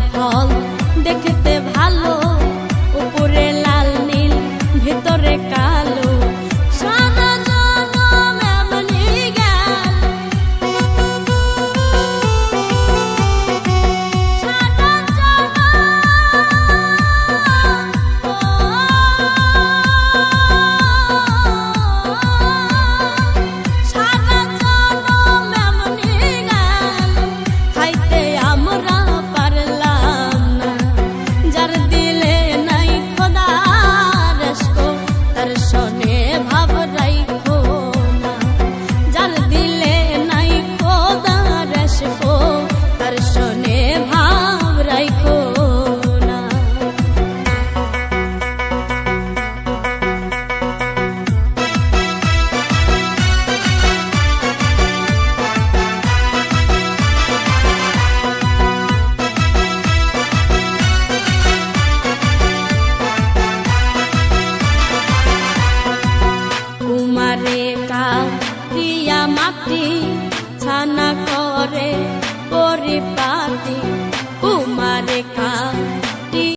ফল দেখতে ভালো, উপরে লাল নীল ভেতরে কালো। সারা জনম এমনি গেল, সারা জনম, সারা জনম এমনি গেল, খাইতে আমরা পারলাম না। যার দিলে নাই খোদার ইশক, তার শনে ভাব রাইখো না। যার দিলে নাই খোদার ইশক, তার শনে ভাব রাইখো না। কুমারে কা প্রিয়া মাটি ছানা করে পরিপাটি।